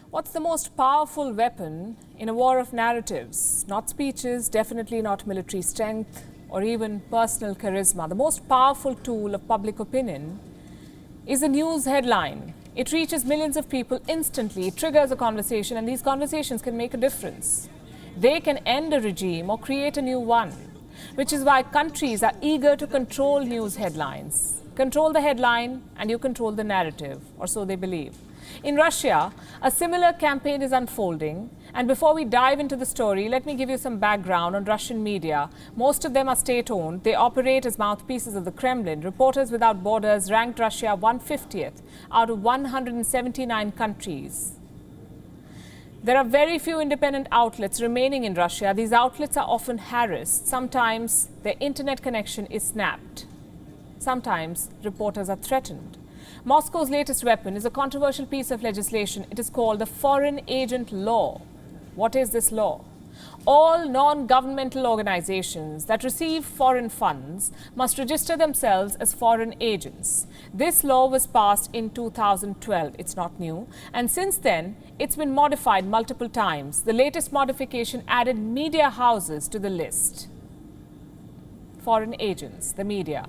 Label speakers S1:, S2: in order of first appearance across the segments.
S1: What's the most powerful weapon in a war of narratives? Not speeches, definitely not military strength or even personal charisma. The most powerful tool of public opinion is a news headline. It reaches millions of people instantly, it triggers a conversation, and these conversations can make a difference. They can end a regime or create a new one, which is why countries are eager to control news headlines. Control the headline and you control the narrative, or so they believe. In Russia, a similar campaign is unfolding. And before we dive into the story, let me give you some background on Russian media. Most of them are state-owned. They operate as mouthpieces of the Kremlin. Reporters Without Borders ranked Russia 150th out of 179 countries. There are very few independent outlets remaining in Russia. These outlets are often harassed. Sometimes their internet connection is snapped. Sometimes reporters are threatened. Moscow's latest weapon is a controversial piece of legislation. It is called the Foreign Agent Law. What is this law? All non-governmental organizations that receive foreign funds must register themselves as foreign agents. This law was passed in 2012. It's not new. And since then, it's been modified multiple times. The latest modification added media houses to the list. Foreign agents, the media.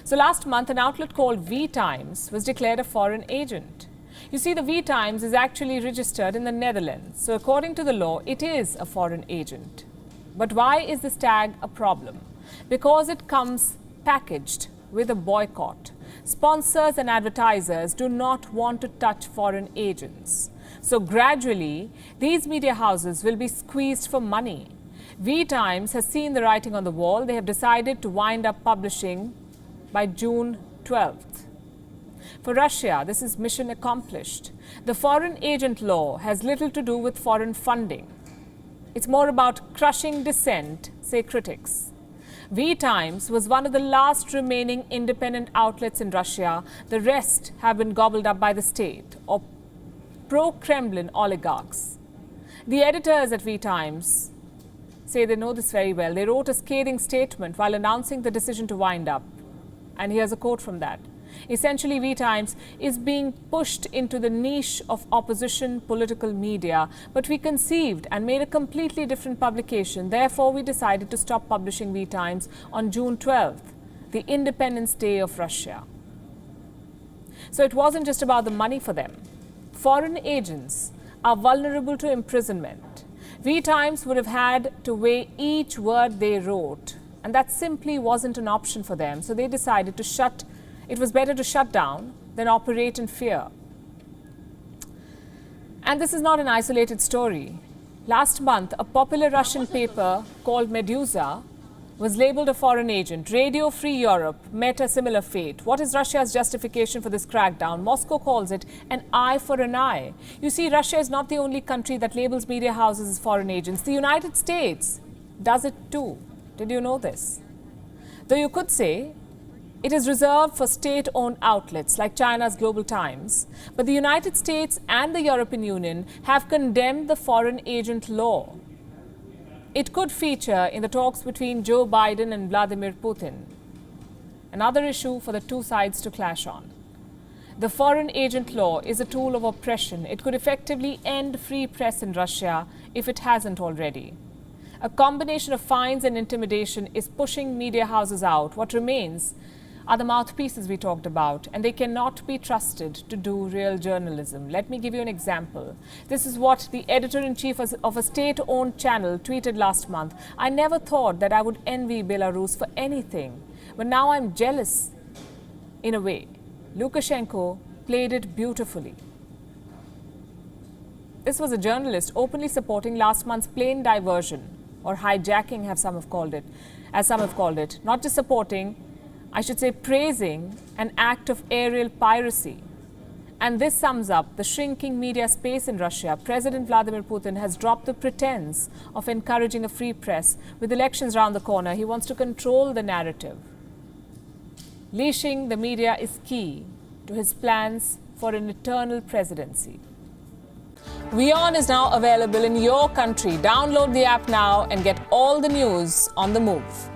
S1: So last month, an outlet called V-Times was declared a foreign agent. You see, the V-Times is actually registered in the Netherlands. So according to the law, it is a foreign agent. But why is this tag a problem? Because it comes packaged with a boycott. Sponsors and advertisers do not want to touch foreign agents. So gradually, these media houses will be squeezed for money. V-Times has seen the writing on the wall. They have decided to wind up publishing by June 12th. For Russia, this is mission accomplished. The foreign agent law has little to do with foreign funding. It's more about crushing dissent, say critics. V-Times was one of the last remaining independent outlets in Russia. The rest have been gobbled up by the state or pro-Kremlin oligarchs. The editors at V-Times say they know this very well. They wrote a scathing statement while announcing the decision to wind up. And here's a quote from that. Essentially, V-Times is being pushed into the niche of opposition political media, but we conceived and made a completely different publication. Therefore, we decided to stop publishing V-Times on June 12th, the Independence Day of Russia. So it wasn't just about the money for them. Foreign agents are vulnerable to imprisonment. V-Times would have had to weigh each word they wrote. And that simply wasn't an option for them. So they decided it was better to shut down than operate in fear. And this is not an isolated story. Last month, a popular Russian paper called Meduza was labeled a foreign agent. Radio Free Europe met a similar fate. What is Russia's justification for this crackdown? Moscow calls it an eye for an eye. You see, Russia is not the only country that labels media houses as foreign agents. The United States does it too. Did you know this? Though you could say it is reserved for state-owned outlets like China's Global Times, but the United States and the European Union have condemned the foreign agent law. It could feature in the talks between Joe Biden and Vladimir Putin. Another issue for the two sides to clash on. The foreign agent law is a tool of oppression. It could effectively end free press in Russia if it hasn't already. A combination of fines and intimidation is pushing media houses out. What remains are the mouthpieces we talked about, and they cannot be trusted to do real journalism. Let me give you an example. This is what the editor-in-chief of a state-owned channel tweeted last month. I never thought that I would envy Belarus for anything, but now I'm jealous in a way. Lukashenko played it beautifully. This was a journalist openly supporting last month's plane diversion, or hijacking, as some have called it. Not just supporting, I should say praising an act of aerial piracy. And this sums up the shrinking media space in Russia. President Vladimir Putin has dropped the pretense of encouraging a free press. With elections around the corner, he wants to control the narrative. Leashing the media is key to his plans for an eternal presidency. WION is now available in your country. Download the app now and get all the news on the move.